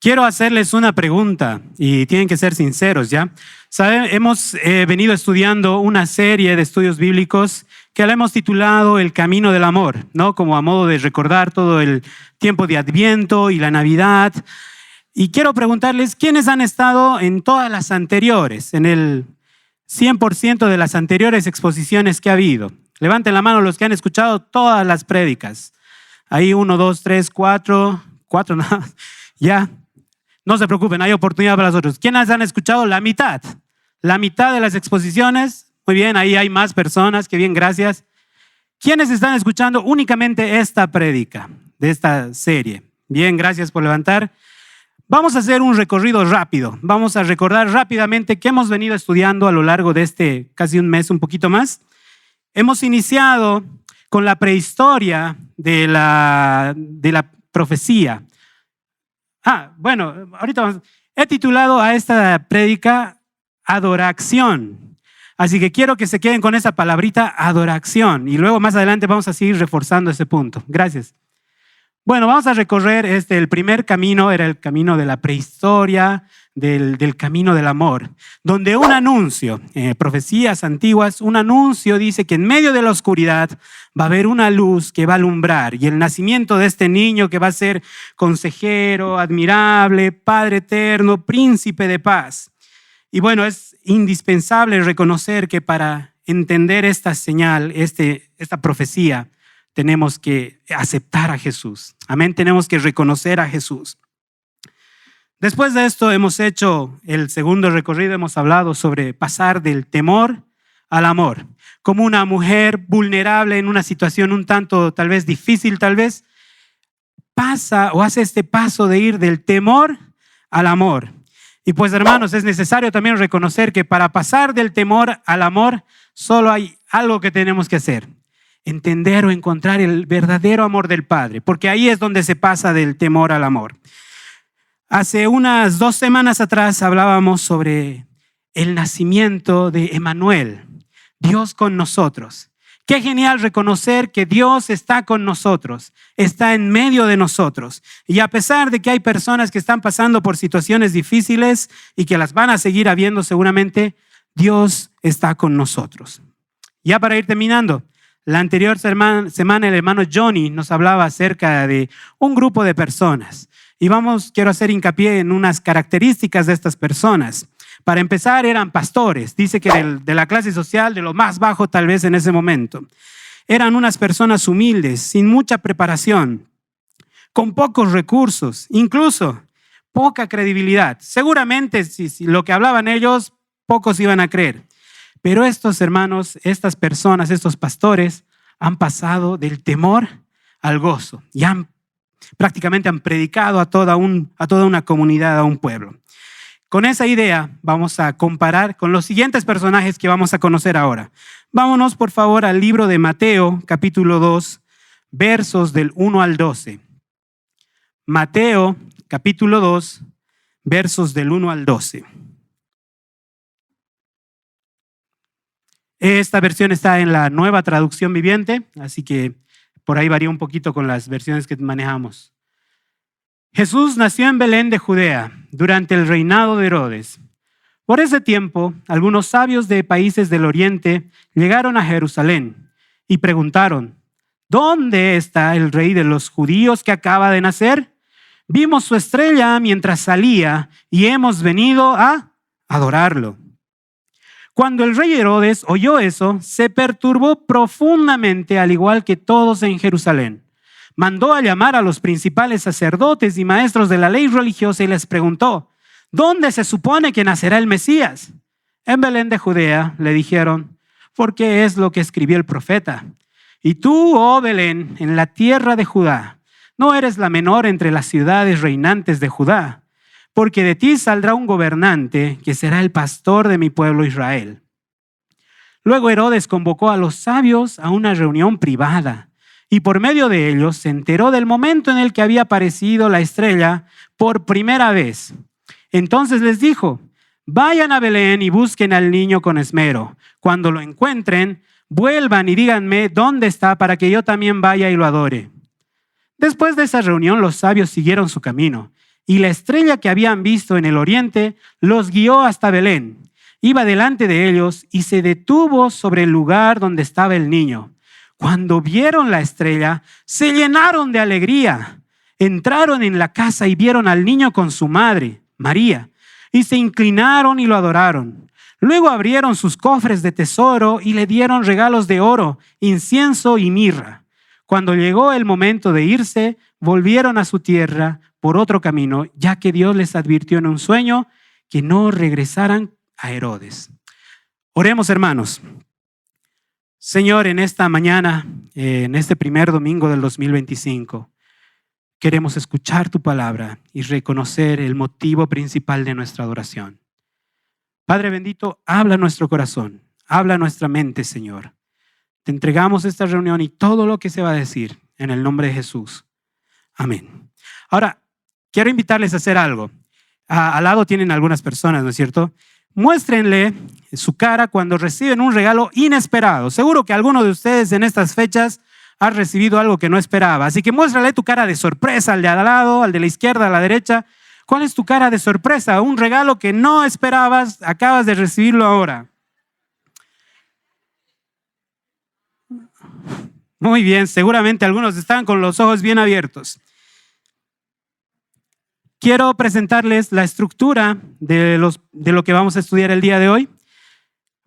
Quiero hacerles una pregunta y tienen que ser sinceros, ¿ya? Hemos venido estudiando una serie de estudios bíblicos que la hemos titulado El Camino del Amor, ¿no? Como a modo de recordar todo el tiempo de Adviento y la Navidad. Y quiero preguntarles, ¿quiénes han estado en todas las anteriores, en el 100% de las anteriores exposiciones que ha habido? Levanten la mano los que han escuchado todas las prédicas. Ahí 1, 2, 3, 4 nada, ya. No se preocupen, hay oportunidad para los otros. ¿Quiénes han escuchado la mitad? La mitad de las exposiciones. Muy bien, ahí hay más personas, que bien, gracias. ¿Quiénes están escuchando únicamente esta prédica de esta serie? Bien, gracias por levantar. Vamos a hacer un recorrido rápido. Vamos a recordar rápidamente qué hemos venido estudiando a lo largo de este casi un mes, un poquito más. Hemos iniciado con la prehistoria de la profecía. Bueno, ahorita he titulado a esta prédica Adoración. Así que quiero que se queden con esa palabrita, adoración. Y luego más adelante vamos a seguir reforzando ese punto. Gracias. Bueno, vamos a recorrer el primer camino, era el camino de la prehistoria, del camino del amor, donde un anuncio, profecías antiguas, un anuncio dice que en medio de la oscuridad va a haber una luz que va a alumbrar y el nacimiento de este niño que va a ser consejero, admirable, Padre eterno, príncipe de paz. Y bueno, es indispensable reconocer que para entender esta señal, esta profecía, tenemos que aceptar a Jesús. Amén, tenemos que reconocer a Jesús. Después de esto hemos hecho el segundo recorrido, hemos hablado sobre pasar del temor al amor. Como una mujer vulnerable en una situación un tanto tal vez difícil, tal vez pasa o hace este paso de ir del temor al amor. Y pues hermanos, es necesario también reconocer que para pasar del temor al amor solo hay algo que tenemos que hacer. Entender o encontrar el verdadero amor del Padre, porque ahí es donde se pasa del temor al amor. Hace unas 2 semanas atrás hablábamos sobre el nacimiento de Emmanuel, Dios con nosotros. Qué genial reconocer que Dios está con nosotros, está en medio de nosotros. Y a pesar de que hay personas que están pasando por situaciones difíciles y que las van a seguir habiendo seguramente, Dios está con nosotros. Ya para ir terminando, la anterior semana el hermano Johnny nos hablaba acerca de un grupo de personas. Y quiero hacer hincapié en unas características de estas personas. Para empezar, eran pastores. Dice que de la clase social, de lo más bajo tal vez en ese momento. Eran unas personas humildes, sin mucha preparación, con pocos recursos, incluso poca credibilidad. Seguramente si lo que hablaban ellos, pocos iban a creer. Pero estos hermanos, estas personas, estos pastores han pasado del temor al gozo y prácticamente han predicado a toda una comunidad, a un pueblo. Con esa idea vamos a comparar con los siguientes personajes que vamos a conocer ahora. Vámonos por favor al libro de Mateo, capítulo 2, versos del 1 al 12. Mateo, capítulo 2, versos del 1 al 12. Esta versión está en la Nueva Traducción Viviente, así que por ahí varía un poquito con las versiones que manejamos. Jesús nació en Belén de Judea durante el reinado de Herodes. Por ese tiempo, algunos sabios de países del oriente llegaron a Jerusalén y preguntaron: ¿dónde está el rey de los judíos que acaba de nacer? Vimos su estrella mientras salía y hemos venido a adorarlo. Cuando el rey Herodes oyó eso, se perturbó profundamente, al igual que todos en Jerusalén. Mandó a llamar a los principales sacerdotes y maestros de la ley religiosa y les preguntó: ¿dónde se supone que nacerá el Mesías? En Belén de Judea, le dijeron, porque es lo que escribió el profeta. Y tú, oh Belén, en la tierra de Judá, no eres la menor entre las ciudades reinantes de Judá, porque de ti saldrá un gobernante que será el pastor de mi pueblo Israel. Luego Herodes convocó a los sabios a una reunión privada y por medio de ellos se enteró del momento en el que había aparecido la estrella por primera vez. Entonces les dijo: vayan a Belén y busquen al niño con esmero. Cuando lo encuentren, vuelvan y díganme dónde está para que yo también vaya y lo adore. Después de esa reunión, los sabios siguieron su camino y la estrella que habían visto en el oriente los guió hasta Belén. Iba delante de ellos y se detuvo sobre el lugar donde estaba el niño. Cuando vieron la estrella, se llenaron de alegría. Entraron en la casa y vieron al niño con su madre, María, y se inclinaron y lo adoraron. Luego abrieron sus cofres de tesoro y le dieron regalos de oro, incienso y mirra. Cuando llegó el momento de irse, volvieron a su tierra por otro camino, ya que Dios les advirtió en un sueño que no regresaran a Herodes. Oremos, hermanos. Señor, en esta mañana, en este primer domingo del 2025, queremos escuchar tu palabra y reconocer el motivo principal de nuestra adoración. Padre bendito, habla nuestro corazón, habla nuestra mente, Señor. Te entregamos esta reunión y todo lo que se va a decir en el nombre de Jesús. Amén. Ahora, quiero invitarles a hacer algo. Al lado tienen algunas personas, ¿no es cierto? Muéstrenle su cara cuando reciben un regalo inesperado. Seguro que alguno de ustedes en estas fechas ha recibido algo que no esperaba. Así que muéstrale tu cara de sorpresa al de al lado, al de la izquierda, a la derecha. ¿Cuál es tu cara de sorpresa? Un regalo que no esperabas, acabas de recibirlo ahora. Muy bien, seguramente algunos están con los ojos bien abiertos. Quiero presentarles la estructura de lo que vamos a estudiar el día de hoy.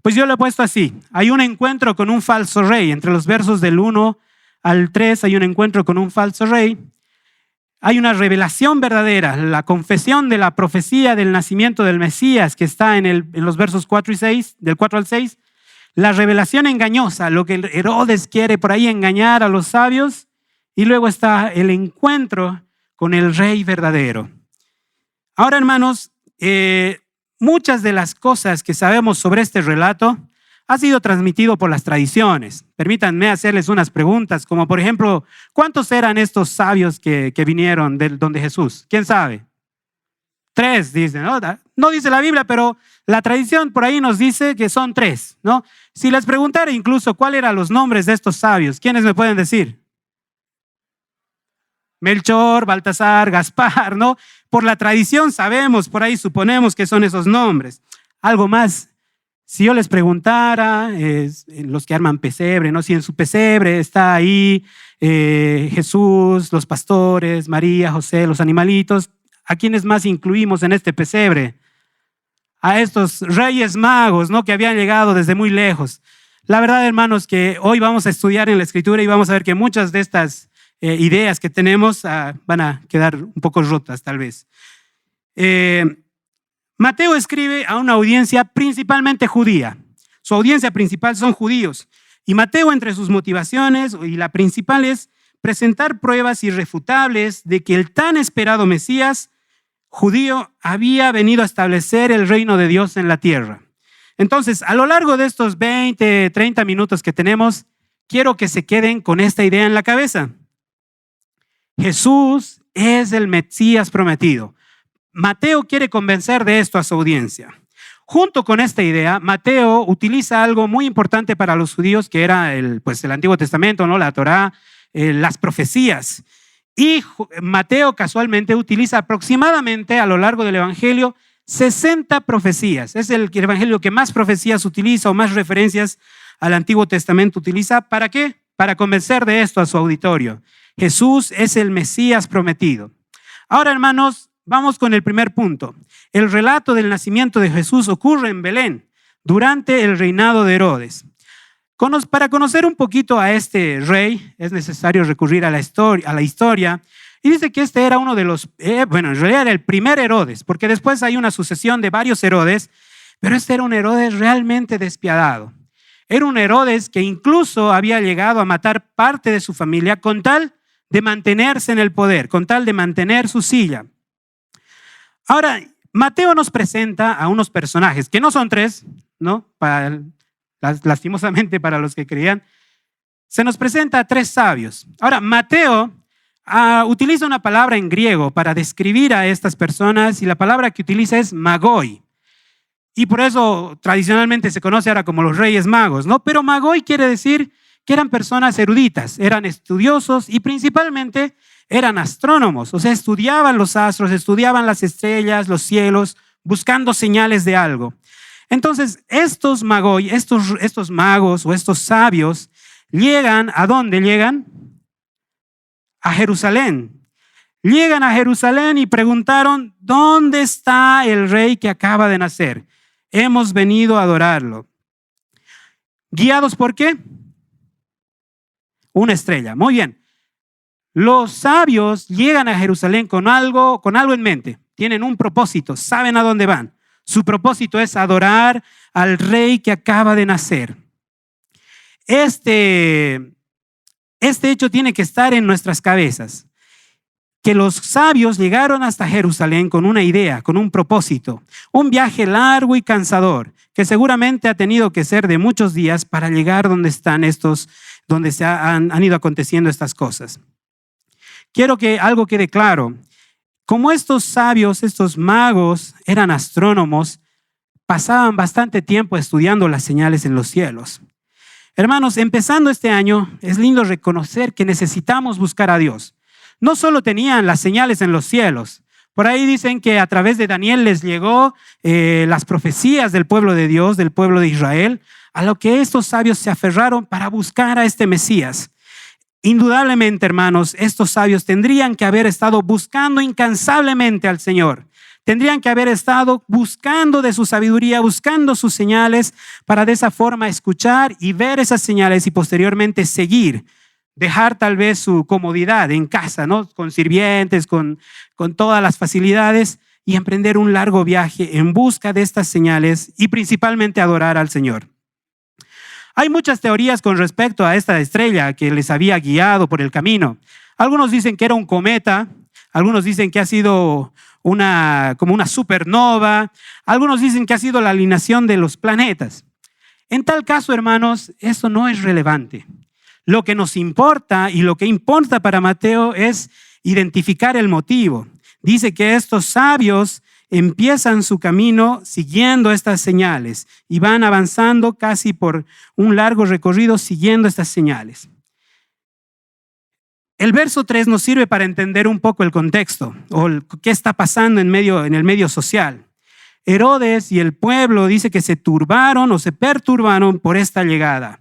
Pues yo lo he puesto así. Hay un encuentro con un falso rey. Entre los versos del 1 al 3 hay un encuentro con un falso rey. Hay una revelación verdadera, la confesión de la profecía del nacimiento del Mesías que está en los versos 4 y 6, del 4 al 6. La revelación engañosa, lo que Herodes quiere por ahí engañar a los sabios. Y luego está el encuentro con el rey verdadero. Ahora, hermanos, muchas de las cosas que sabemos sobre este relato ha sido transmitido por las tradiciones. Permítanme hacerles unas preguntas, como por ejemplo, ¿cuántos eran estos sabios que vinieron de donde Jesús? ¿Quién sabe? 3, dicen, ¿no? No dice la Biblia, pero la tradición por ahí nos dice que son 3, ¿no? Si les preguntara incluso cuáles eran los nombres de estos sabios, ¿quiénes me pueden decir? Melchor, Baltasar, Gaspar, ¿no? Por la tradición sabemos, por ahí suponemos que son esos nombres. Algo más, si yo les preguntara, los que arman pesebre, ¿no? Si en su pesebre está ahí Jesús, los pastores, María, José, los animalitos, ¿a quiénes más incluimos en este pesebre? A estos reyes magos, ¿no? Que habían llegado desde muy lejos. La verdad, hermanos, que hoy vamos a estudiar en la Escritura y vamos a ver que muchas de estas ideas que tenemos van a quedar un poco rotas tal vez. Mateo escribe a una audiencia principalmente judía. Su audiencia principal son judíos. Y Mateo, entre sus motivaciones, y la principal es presentar pruebas irrefutables de que el tan esperado Mesías judío había venido a establecer el reino de Dios en la tierra. Entonces, a lo largo de estos 20, 30 minutos que tenemos, quiero que se queden con esta idea en la cabeza. Jesús es el Mesías prometido. Mateo quiere convencer de esto a su audiencia. Junto con esta idea, Mateo utiliza algo muy importante para los judíos, que era el Antiguo Testamento, ¿no? La Torá, las profecías. Y Mateo casualmente utiliza aproximadamente a lo largo del Evangelio 60 profecías. Es el Evangelio que más profecías utiliza o más referencias al Antiguo Testamento utiliza. ¿Para qué? Para convencer de esto a su auditorio. Jesús es el Mesías prometido. Ahora, hermanos, vamos con el primer punto. El relato del nacimiento de Jesús ocurre en Belén durante el reinado de Herodes. Para conocer un poquito a este rey es necesario recurrir a la historia. Y dice que este era uno de los, en realidad era el primer Herodes, porque después hay una sucesión de varios Herodes, pero este era un Herodes realmente despiadado. Era un Herodes que incluso había llegado a matar parte de su familia con tal de mantenerse en el poder, con tal de mantener su silla. Ahora, Mateo nos presenta a unos personajes, que no son 3, ¿no? Lastimosamente para los que creían, se nos presenta a 3 sabios. Ahora, Mateo utiliza una palabra en griego para describir a estas personas y la palabra que utiliza es magoi. Y por eso tradicionalmente se conoce ahora como los Reyes Magos, ¿no? Pero magoi quiere decir que eran personas eruditas, eran estudiosos y principalmente eran astrónomos, o sea, estudiaban los astros, estudiaban las estrellas, los cielos, buscando señales de algo. Entonces, estos magos o estos sabios llegan, ¿a dónde llegan? A Jerusalén. Llegan a Jerusalén y preguntaron, ¿dónde está el rey que acaba de nacer? Hemos venido a adorarlo. ¿Guiados por qué? Una estrella. Muy bien. Los sabios llegan a Jerusalén con algo en mente. Tienen un propósito, saben a dónde van. Su propósito es adorar al rey que acaba de nacer. Este hecho tiene que estar en nuestras cabezas. Que los sabios llegaron hasta Jerusalén con una idea, con un propósito. Un viaje largo y cansador, que seguramente ha tenido que ser de muchos días para llegar donde están donde han ido aconteciendo estas cosas. Quiero que algo quede claro. Como estos sabios, estos magos eran astrónomos, pasaban bastante tiempo estudiando las señales en los cielos. Hermanos, empezando este año, es lindo reconocer que necesitamos buscar a Dios. No solo tenían las señales en los cielos. Por ahí dicen que a través de Daniel les llegó las profecías del pueblo de Dios, del pueblo de Israel, a lo que estos sabios se aferraron para buscar a este Mesías. Indudablemente, hermanos, estos sabios tendrían que haber estado buscando incansablemente al Señor. Tendrían que haber estado buscando de su sabiduría, buscando sus señales para de esa forma escuchar y ver esas señales y posteriormente seguir. Dejar tal vez su comodidad en casa, ¿no? Con sirvientes, con todas las facilidades y emprender un largo viaje en busca de estas señales y principalmente adorar al Señor. Hay muchas teorías con respecto a esta estrella que les había guiado por el camino. Algunos dicen que era un cometa, algunos dicen que ha sido como una supernova, algunos dicen que ha sido la alineación de los planetas. En tal caso, hermanos, eso no es relevante. Lo que nos importa y lo que importa para Mateo es identificar el motivo. Dice que estos sabios empiezan su camino siguiendo estas señales y van avanzando casi por un largo recorrido siguiendo estas señales. El verso 3 nos sirve para entender un poco el contexto o qué está pasando en el medio social. Herodes y el pueblo dice que se turbaron o se perturbaron por esta llegada.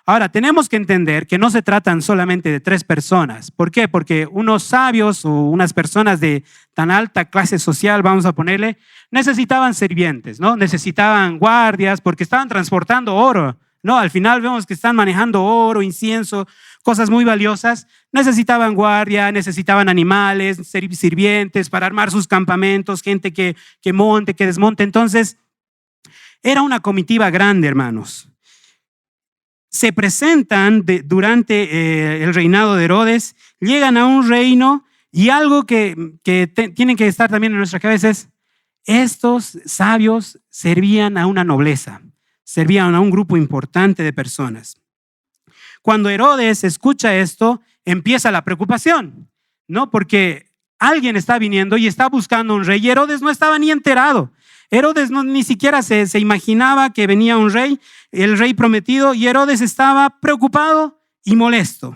Ahora, tenemos que entender que no se tratan solamente de 3 personas. ¿Por qué? Porque unos sabios o unas personas de tan alta clase social, vamos a ponerle, necesitaban sirvientes, ¿no? Necesitaban guardias porque estaban transportando oro, ¿no? Al final vemos que están manejando oro, incienso, cosas muy valiosas. Necesitaban guardia, necesitaban animales, sirvientes para armar sus campamentos, gente que monte, que desmonte. Entonces, era una comitiva grande, hermanos. Se presentan durante el reinado de Herodes, llegan a un reino y algo que tienen que estar también en nuestra cabeza es, estos sabios servían a una nobleza, servían a un grupo importante de personas. Cuando Herodes escucha esto, empieza la preocupación, ¿no? Porque alguien está viniendo y está buscando un rey y Herodes no estaba ni enterado. Herodes ni siquiera se imaginaba que venía un rey, el rey prometido, y Herodes estaba preocupado y molesto.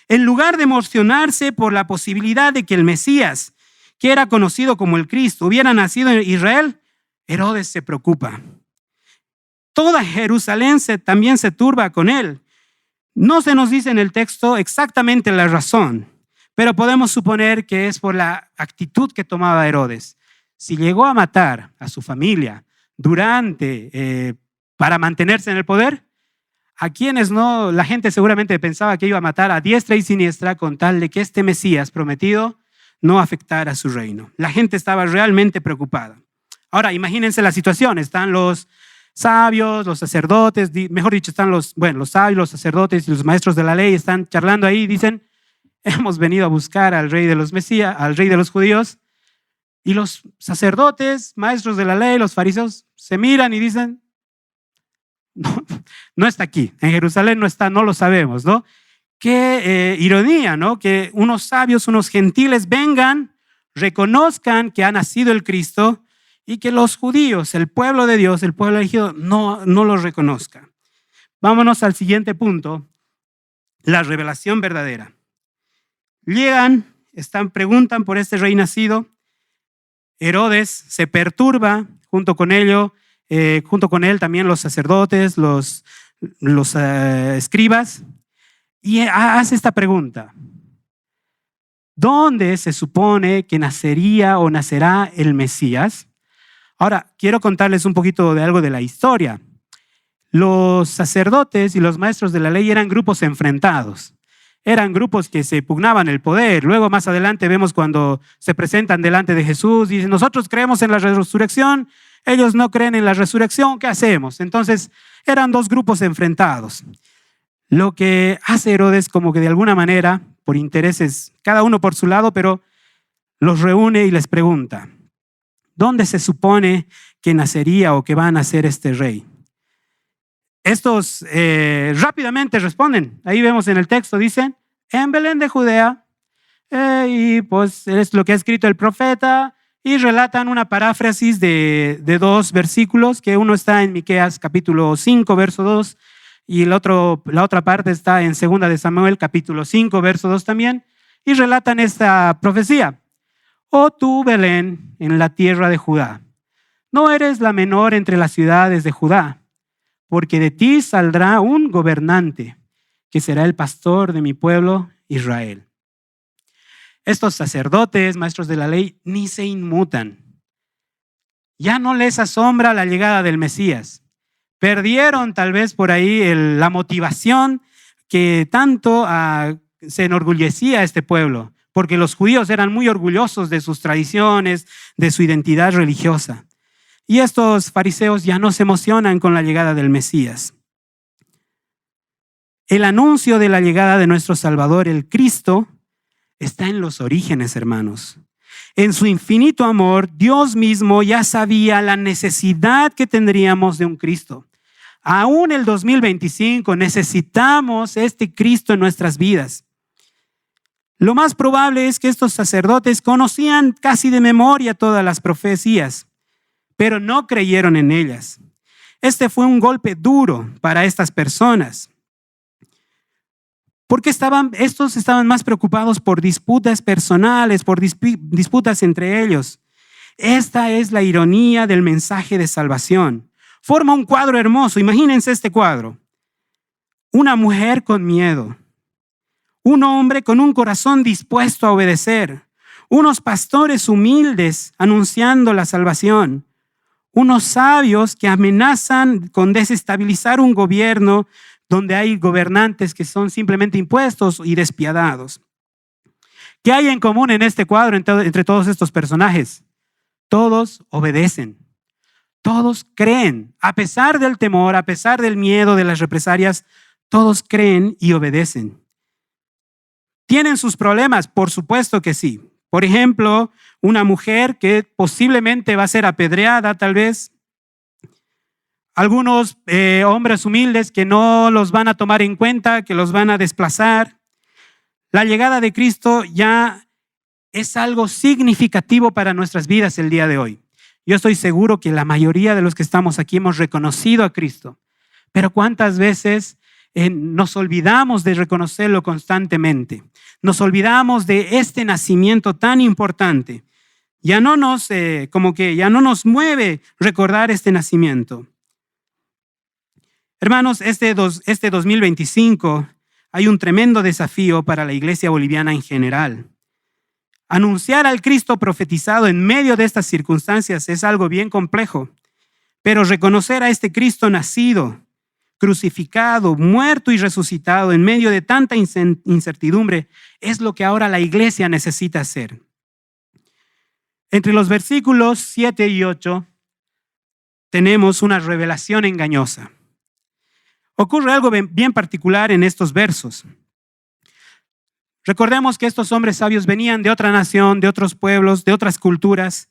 En lugar de emocionarse por la posibilidad de que el Mesías, que era conocido como el Cristo, hubiera nacido en Israel, Herodes se preocupa. Toda Jerusalén también se turba con él. No se nos dice en el texto exactamente la razón, pero podemos suponer que es por la actitud que tomaba Herodes. Si llegó a matar a su familia para mantenerse en el poder, a quienes no, la gente seguramente pensaba que iba a matar a diestra y siniestra con tal de que este Mesías prometido no afectara su reino. La gente estaba realmente preocupada. Ahora, imagínense la situación. Están los sabios, los sacerdotes, mejor dicho, están los sabios, los sacerdotes y los maestros de la ley están charlando ahí y dicen, hemos venido a buscar al rey de los Mesías, al rey de los judíos. Y los sacerdotes, maestros de la ley, los fariseos, se miran y dicen, no está aquí, en Jerusalén no está, no lo sabemos, ¿no? Qué ironía, ¿no? Que unos sabios, unos gentiles vengan, reconozcan que ha nacido el Cristo y que los judíos, el pueblo de Dios, el pueblo elegido, no los reconozca. Vámonos al siguiente punto, la revelación verdadera. Llegan preguntan por este rey nacido. Herodes se perturba junto con él también los sacerdotes, los escribas, y hace esta pregunta: ¿dónde se supone que nacería o nacerá el Mesías? Ahora, quiero contarles un poquito de algo de la historia. Los sacerdotes y los maestros de la ley eran grupos enfrentados. Eran grupos que se pugnaban el poder. Luego, más adelante, vemos cuando se presentan delante de Jesús y dicen: nosotros creemos en la resurrección, ellos no creen en la resurrección, ¿qué hacemos? Entonces, eran dos grupos enfrentados. Lo que hace Herodes, como que de alguna manera, por intereses, cada uno por su lado, pero los reúne y les pregunta: ¿dónde se supone que nacería o que va a nacer este rey? Estos rápidamente responden. Ahí vemos en el texto, dicen: en Belén de Judea. Y pues es lo que ha escrito el profeta, y relatan una paráfrasis de dos versículos, que uno está en Miqueas capítulo 5, verso 2, y la otra parte está en 2 de Samuel capítulo 5, verso 2 también, y relatan esta profecía: oh tú, Belén, en la tierra de Judá, no eres la menor entre las ciudades de Judá, porque de ti saldrá un gobernante que será el pastor de mi pueblo Israel. Estos sacerdotes, maestros de la ley, ni se inmutan. Ya no les asombra la llegada del Mesías. Perdieron tal vez por ahí la motivación que tanto se enorgullecía a este pueblo, porque los judíos eran muy orgullosos de sus tradiciones, de su identidad religiosa. Y estos fariseos ya no se emocionan con la llegada del Mesías. El anuncio de la llegada de nuestro Salvador, el Cristo, está en los orígenes, hermanos. En su infinito amor, Dios mismo ya sabía la necesidad que tendríamos de un Cristo. Aún el 2025 necesitamos este Cristo en nuestras vidas. Lo más probable es que estos sacerdotes conocían casi de memoria todas las profecías, pero no creyeron en ellas. Este fue un golpe duro para estas personas, porque estos estaban más preocupados por disputas personales, por disputas entre ellos. Esta es la ironía del mensaje de salvación. Forma un cuadro hermoso. Imagínense este cuadro: una mujer con miedo, un hombre con un corazón dispuesto a obedecer, unos pastores humildes anunciando la salvación, unos sabios que amenazan con desestabilizar un gobierno donde hay gobernantes que son simplemente impuestos y despiadados. ¿Qué hay en común en este cuadro entre todos estos personajes? Todos obedecen, todos creen, a pesar del temor, a pesar del miedo, de las represalias, todos creen y obedecen. ¿Tienen sus problemas? Por supuesto que sí. Por ejemplo, una mujer que posiblemente va a ser apedreada, tal vez. Algunos hombres humildes que no los van a tomar en cuenta, que los van a desplazar. La llegada de Cristo ya es algo significativo para nuestras vidas el día de hoy. Yo estoy seguro que la mayoría de los que estamos aquí hemos reconocido a Cristo. Pero ¿cuántas veces nos olvidamos de reconocerlo constantemente? Nos olvidamos de este nacimiento tan importante. Ya no nos mueve recordar este nacimiento. Hermanos, este 2025 hay un tremendo desafío para la iglesia boliviana en general. Anunciar al Cristo profetizado en medio de estas circunstancias es algo bien complejo, pero reconocer a este Cristo nacido, crucificado, muerto y resucitado en medio de tanta incertidumbre es lo que ahora la iglesia necesita hacer. Entre los versículos 7 y 8 tenemos una revelación engañosa. Ocurre algo bien particular en estos versos. Recordemos que estos hombres sabios venían de otra nación, de otros pueblos, de otras culturas.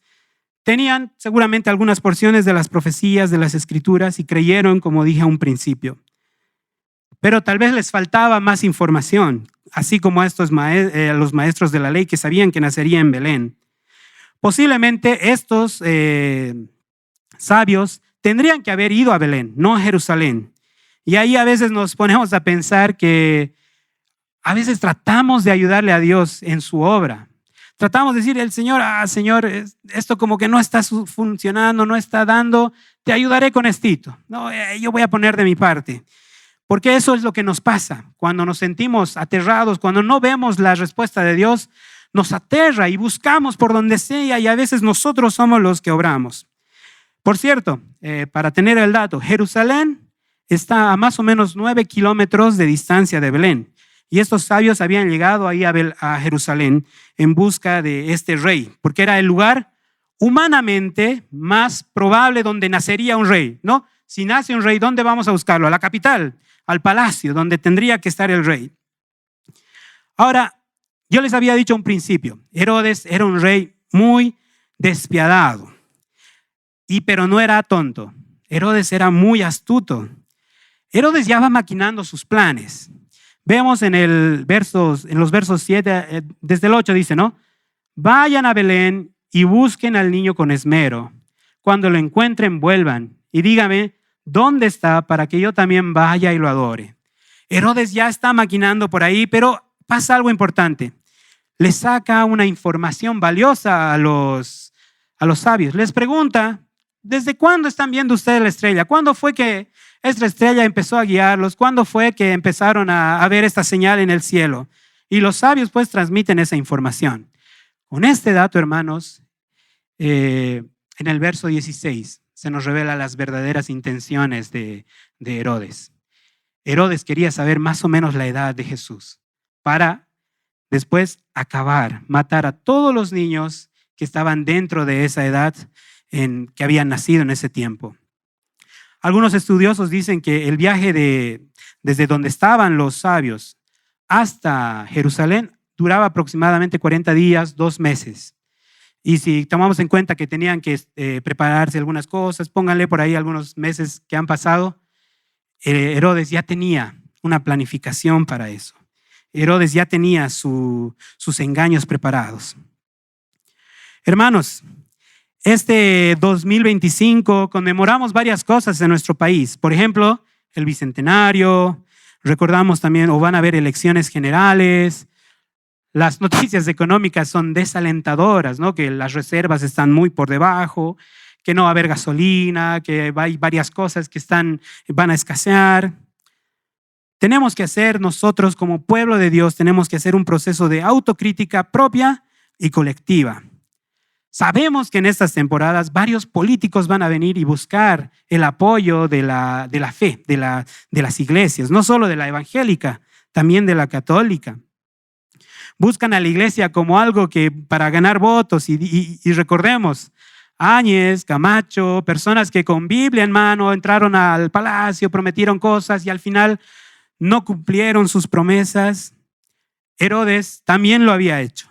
Tenían seguramente algunas porciones de las profecías, de las escrituras, y creyeron, como dije a un principio. Pero tal vez les faltaba más información, así como a los maestros de la ley que sabían que nacería en Belén. Posiblemente estos sabios tendrían que haber ido a Belén, no a Jerusalén. Y ahí a veces nos ponemos a pensar que a veces tratamos de ayudarle a Dios en su obra, tratamos de decir el Señor, Señor, esto como que no está funcionando, no está dando, te ayudaré con estito. No, yo voy a poner de mi parte. Porque eso es lo que nos pasa cuando nos sentimos aterrados, cuando no vemos la respuesta de Dios, nos aterra y buscamos por donde sea y a veces nosotros somos los que obramos. Por cierto, para tener el dato, Jerusalén está a más o menos 9 kilómetros de distancia de Belén. Y estos sabios habían llegado ahí a Jerusalén en busca de este rey, porque era el lugar humanamente más probable donde nacería un rey, ¿no? Si nace un rey, ¿dónde vamos a buscarlo? A la capital, al palacio, donde tendría que estar el rey. Ahora, yo les había dicho un principio, Herodes era un rey muy despiadado, pero no era tonto. Herodes era muy astuto. Herodes ya va maquinando sus planes. Vemos en los versos 7, desde el 8 dice, ¿no? Vayan a Belén y busquen al niño con esmero. Cuando lo encuentren, vuelvan y díganme dónde está para que yo también vaya y lo adore. Herodes ya está maquinando por ahí, pero pasa algo importante. Le saca una información valiosa a los sabios. Les pregunta, ¿desde cuándo están viendo ustedes la estrella? ¿Cuándo fue que esta estrella empezó a guiarlos? ¿Cuándo fue que empezaron a ver esta señal en el cielo? Y los sabios pues transmiten esa información. Con este dato, hermanos, en el verso 16 se nos revela las verdaderas intenciones de Herodes. Herodes quería saber más o menos la edad de Jesús para después matar a todos los niños que estaban dentro de esa edad que habían nacido en ese tiempo. Algunos estudiosos dicen que el viaje desde donde estaban los sabios hasta Jerusalén duraba aproximadamente 40 días, 2 meses. Y si tomamos en cuenta que tenían que prepararse algunas cosas, pónganle por ahí algunos meses que han pasado, Herodes ya tenía una planificación para eso. Herodes ya tenía sus engaños preparados. Hermanos, este 2025 conmemoramos varias cosas en nuestro país. Por ejemplo, el Bicentenario, recordamos también, o van a haber elecciones generales. Las noticias económicas son desalentadoras, ¿no? Que las reservas están muy por debajo, que no va a haber gasolina, que hay varias cosas que van a escasear. Tenemos que hacer nosotros como pueblo de Dios, tenemos que hacer un proceso de autocrítica propia y colectiva. Sabemos que en estas temporadas varios políticos van a venir y buscar el apoyo de la fe, de las iglesias, no solo de la evangélica, también de la católica. Buscan a la iglesia como algo que para ganar votos y recordemos, Áñez, Camacho, personas que con Biblia en mano entraron al palacio, prometieron cosas y al final no cumplieron sus promesas. Herodes también lo había hecho.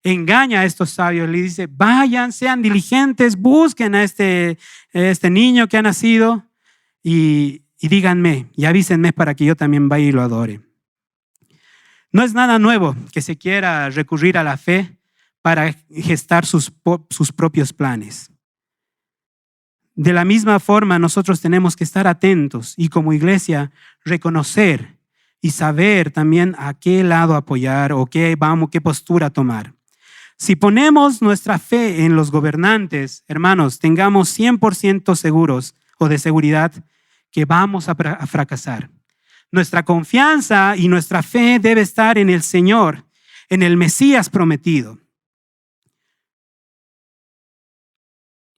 Engaña a estos sabios, le dice, vayan, sean diligentes, busquen a este niño que ha nacido y díganme y avísenme para que yo también vaya y lo adore. No es nada nuevo que se quiera recurrir a la fe para gestar sus propios planes. De la misma forma, nosotros tenemos que estar atentos y como iglesia reconocer y saber también a qué lado apoyar o qué postura tomar. Si ponemos nuestra fe en los gobernantes, hermanos, tengamos 100% seguros o de seguridad que vamos a fracasar. Nuestra confianza y nuestra fe debe estar en el Señor, en el Mesías prometido.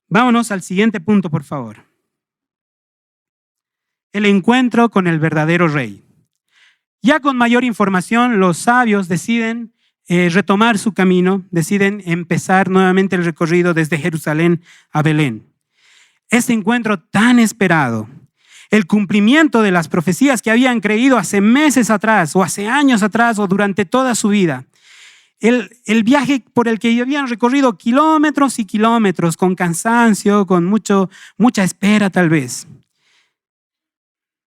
Vámonos al siguiente punto, por favor. El encuentro con el verdadero rey. Ya con mayor información, los sabios deciden retomar su camino, deciden empezar nuevamente el recorrido desde Jerusalén a Belén. Este encuentro tan esperado, el cumplimiento de las profecías que habían creído hace meses atrás o hace años atrás o durante toda su vida, el viaje por el que habían recorrido kilómetros y kilómetros con cansancio, con mucha espera tal vez.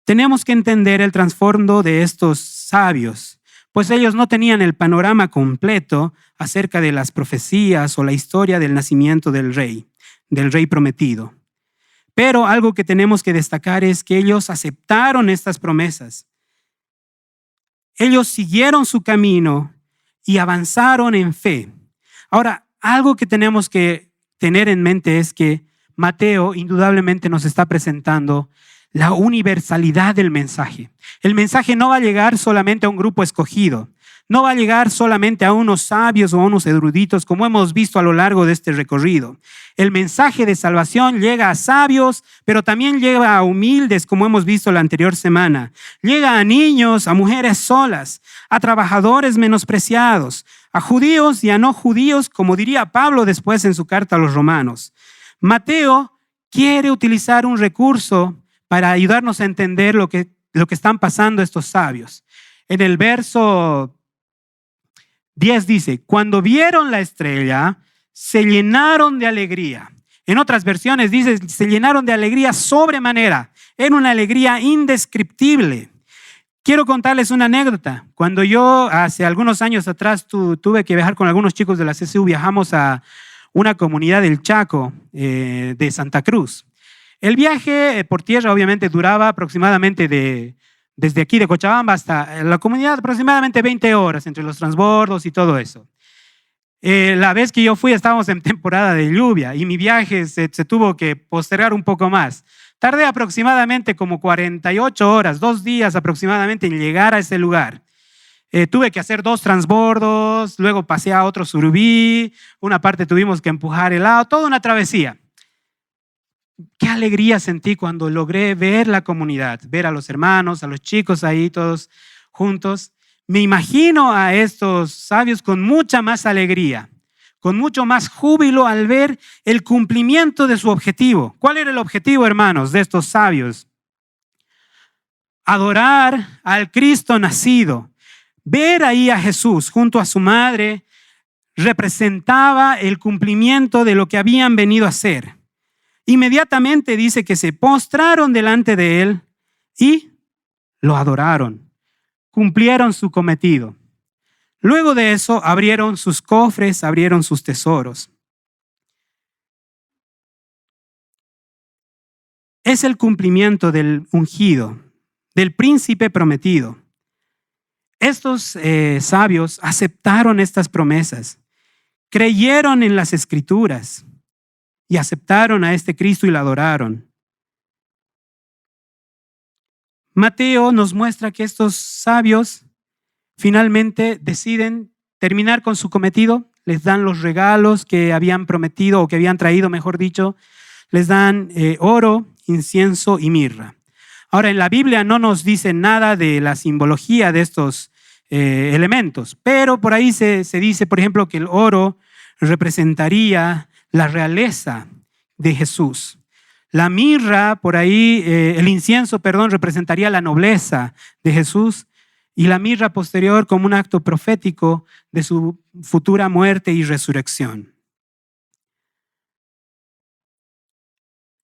Tenemos que entender el trasfondo de estos sabios, pues ellos no tenían el panorama completo acerca de las profecías o la historia del nacimiento del rey prometido. Pero algo que tenemos que destacar es que ellos aceptaron estas promesas. Ellos siguieron su camino y avanzaron en fe. Ahora, algo que tenemos que tener en mente es que Mateo indudablemente nos está presentando la universalidad del mensaje. El mensaje no va a llegar solamente a un grupo escogido, no va a llegar solamente a unos sabios o a unos eruditos, como hemos visto a lo largo de este recorrido. El mensaje de salvación llega a sabios, pero también llega a humildes, como hemos visto la anterior semana. Llega a niños, a mujeres solas, a trabajadores menospreciados, a judíos y a no judíos, como diría Pablo después en su carta a los romanos. Mateo quiere utilizar un recurso para ayudarnos a entender lo que están pasando estos sabios. En el verso 10 dice, cuando vieron la estrella, se llenaron de alegría. En otras versiones dice, se llenaron de alegría sobremanera. Era una alegría indescriptible. Quiero contarles una anécdota. Cuando yo hace algunos años atrás tuve que viajar con algunos chicos de la CCU, viajamos a una comunidad del Chaco, de Santa Cruz. El viaje por tierra obviamente duraba aproximadamente desde aquí de Cochabamba hasta la comunidad, aproximadamente 20 horas entre los transbordos y todo eso. La vez que yo fui estábamos en temporada de lluvia y mi viaje se tuvo que postergar un poco más. Tardé aproximadamente como 48 horas, 2 días aproximadamente en llegar a ese lugar. Tuve que hacer 2 transbordos, luego pasé a otro surubí, una parte tuvimos que empujar helado, toda una travesía. Qué alegría sentí cuando logré ver la comunidad, ver a los hermanos, a los chicos ahí todos juntos. Me imagino a estos sabios con mucha más alegría, con mucho más júbilo al ver el cumplimiento de su objetivo. ¿Cuál era el objetivo, hermanos, de estos sabios? Adorar al Cristo nacido. Ver ahí a Jesús junto a su madre representaba el cumplimiento de lo que habían venido a hacer. Inmediatamente dice que se postraron delante de él y lo adoraron. Cumplieron su cometido. Luego de eso abrieron sus cofres, abrieron sus tesoros. Es el cumplimiento del ungido, del príncipe prometido. Estos sabios aceptaron estas promesas, creyeron en las escrituras y aceptaron a este Cristo y lo adoraron. Mateo nos muestra que estos sabios finalmente deciden terminar con su cometido, les dan los regalos que habían prometido o que habían traído, mejor dicho, les dan oro, incienso y mirra. Ahora, en la Biblia no nos dice nada de la simbología de estos elementos, pero por ahí se dice, por ejemplo, que el oro representaría la realeza de Jesús. La mirra, por ahí, el incienso, perdón, representaría la nobleza de Jesús y la mirra posterior como un acto profético de su futura muerte y resurrección.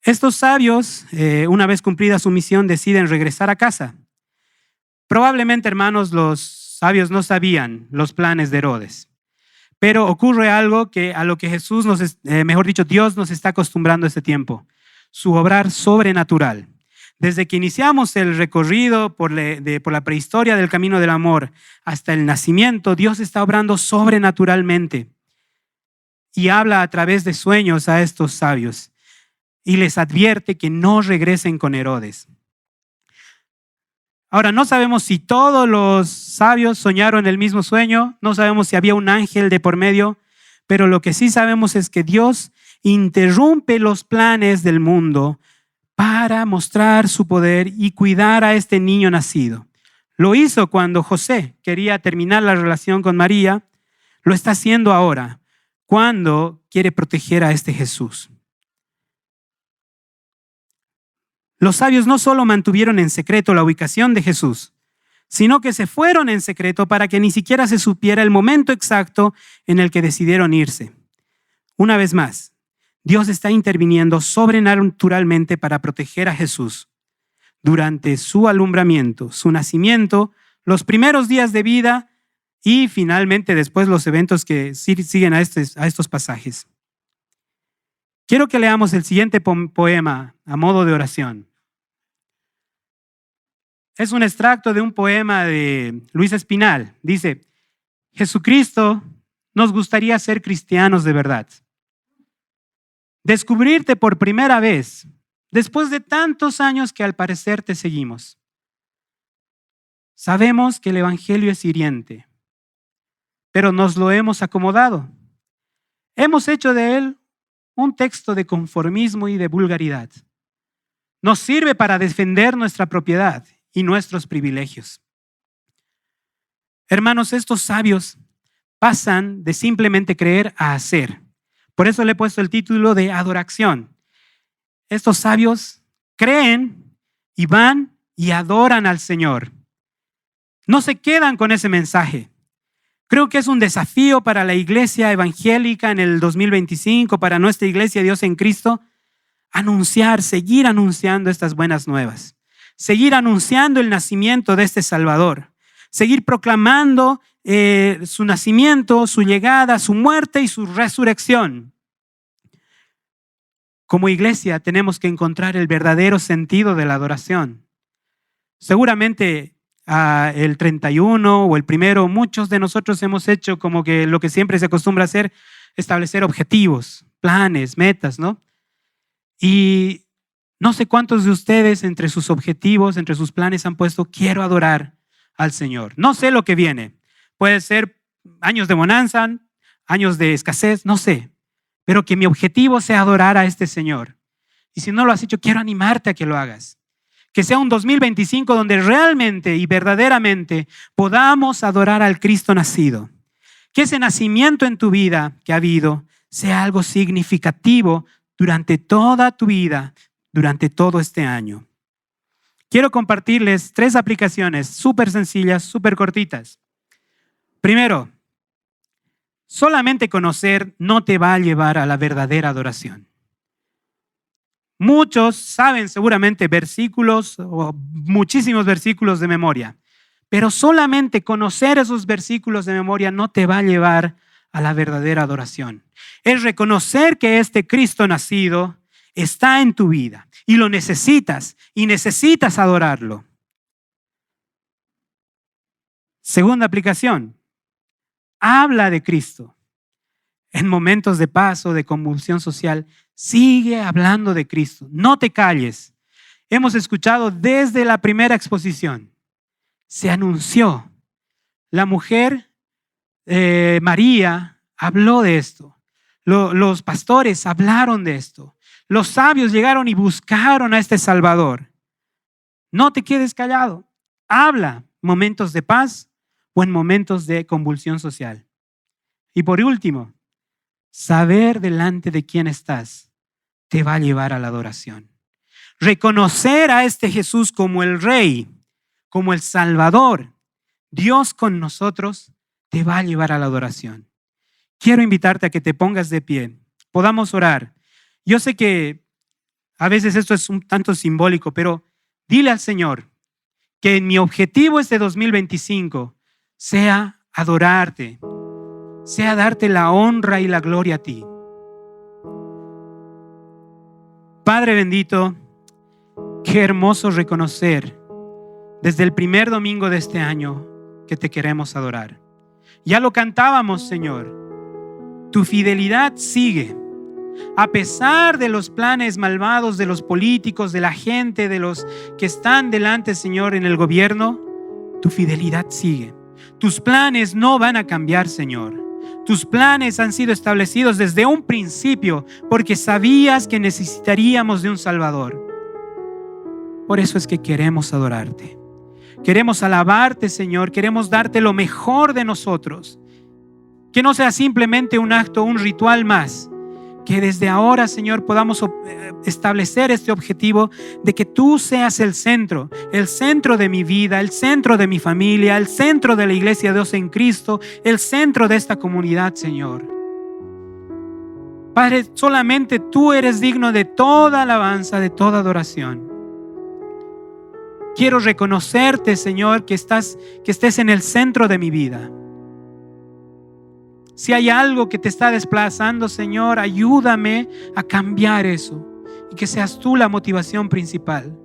Estos sabios, una vez cumplida su misión, deciden regresar a casa. Probablemente, hermanos, los sabios no sabían los planes de Herodes. Pero ocurre algo a lo que Jesús mejor dicho, Dios nos está acostumbrando este tiempo. Su obrar sobrenatural. Desde que iniciamos el recorrido por la prehistoria del camino del amor hasta el nacimiento, Dios está obrando sobrenaturalmente y habla a través de sueños a estos sabios y les advierte que no regresen con Herodes. Ahora, no sabemos si todos los sabios soñaron el mismo sueño, no sabemos si había un ángel de por medio, pero lo que sí sabemos es que Dios interrumpe los planes del mundo para mostrar su poder y cuidar a este niño nacido. Lo hizo cuando José quería terminar la relación con María, lo está haciendo ahora, cuando quiere proteger a este Jesús. Los sabios no solo mantuvieron en secreto la ubicación de Jesús, sino que se fueron en secreto para que ni siquiera se supiera el momento exacto en el que decidieron irse. Una vez más, Dios está interviniendo sobrenaturalmente para proteger a Jesús durante su alumbramiento, su nacimiento, los primeros días de vida y finalmente después los eventos que siguen a estos pasajes. Quiero que leamos el siguiente poema a modo de oración. Es un extracto de un poema de Luis Espinal. Dice: Jesucristo, nos gustaría ser cristianos de verdad? Descubrirte por primera vez, después de tantos años que al parecer te seguimos. Sabemos que el Evangelio es hiriente, pero nos lo hemos acomodado. Hemos hecho de él un texto de conformismo y de vulgaridad. Nos sirve para defender nuestra propiedad y nuestros privilegios. Hermanos, estos sabios pasan de simplemente creer a hacer. Por eso le he puesto el título de adoración. Estos sabios creen y van y adoran al Señor. No se quedan con ese mensaje. Creo que es un desafío para la iglesia evangélica en el 2025, para nuestra iglesia Dios en Cristo, seguir anunciando estas buenas nuevas, seguir anunciando el nacimiento de este Salvador, seguir proclamando su nacimiento, su llegada, su muerte y su resurrección. Como iglesia tenemos que encontrar el verdadero sentido de la adoración. Seguramente el 31 o el primero, muchos de nosotros hemos hecho como que lo que siempre se acostumbra a hacer, establecer objetivos, planes, metas, ¿no? Y no sé cuántos de ustedes entre sus objetivos, entre sus planes han puesto, quiero adorar al Señor. No sé lo que viene. Puede ser años de bonanza, años de escasez, no sé. Pero que mi objetivo sea adorar a este Señor. Y si no lo has hecho, quiero animarte a que lo hagas. Que sea un 2025 donde realmente y verdaderamente podamos adorar al Cristo nacido. Que ese nacimiento en tu vida que ha habido sea algo significativo durante toda tu vida, durante todo este año. Quiero compartirles 3 aplicaciones súper sencillas, súper cortitas. Primero, solamente conocer no te va a llevar a la verdadera adoración. Muchos saben seguramente versículos o muchísimos versículos de memoria, pero solamente conocer esos versículos de memoria no te va a llevar a la verdadera adoración. Es reconocer que este Cristo nacido está en tu vida y lo necesitas y necesitas adorarlo. Segunda aplicación, habla de Cristo. En momentos de paz o de convulsión social, sigue hablando de Cristo. No te calles. Hemos escuchado desde la primera exposición. Se anunció. La mujer María habló de esto. Los pastores hablaron de esto. Los sabios llegaron y buscaron a este Salvador. No te quedes callado. Habla momentos de paz o en momentos de convulsión social. Y por último, saber delante de quién estás te va a llevar a la adoración. Reconocer a este Jesús como el Rey, como el Salvador, Dios con nosotros, te va a llevar a la adoración. Quiero invitarte a que te pongas de pie, podamos orar. Yo sé que a veces esto es un tanto simbólico, pero dile al Señor que mi objetivo este 2025 sea adorarte, sea darte la honra y la gloria a ti. Padre bendito, qué hermoso reconocer desde el primer domingo de este año que te queremos adorar. Ya lo cantábamos, Señor. Tu fidelidad sigue. A pesar de los planes malvados de los políticos, de la gente, de los que están delante, Señor, en el gobierno, tu fidelidad sigue. Tus planes no van a cambiar, Señor. Tus planes han sido establecidos desde un principio porque sabías que necesitaríamos de un Salvador. Por eso es que queremos adorarte. Queremos alabarte, Señor. Queremos darte lo mejor de nosotros. Que no sea simplemente un acto, un ritual más. Que desde ahora, Señor, podamos establecer este objetivo de que tú seas el centro de mi vida, el centro de mi familia, el centro de la iglesia de Dios en Cristo, el centro de esta comunidad, Señor. Padre, solamente tú eres digno de toda alabanza, de toda adoración. Quiero reconocerte, Señor, que estés en el centro de mi vida. Si hay algo que te está desplazando, Señor, ayúdame a cambiar eso y que seas tú la motivación principal.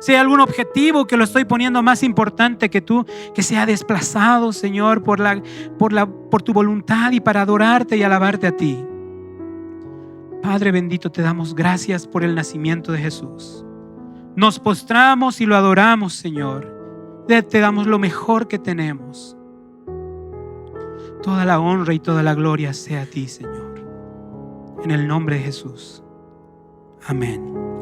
Si hay algún objetivo que lo estoy poniendo más importante que tú, que sea desplazado, Señor, por tu voluntad y para adorarte y alabarte a ti. Padre bendito, te damos gracias por el nacimiento de Jesús. Nos postramos y lo adoramos, Señor. Te damos lo mejor que tenemos. Toda la honra y toda la gloria sea a ti, Señor. En el nombre de Jesús. Amén.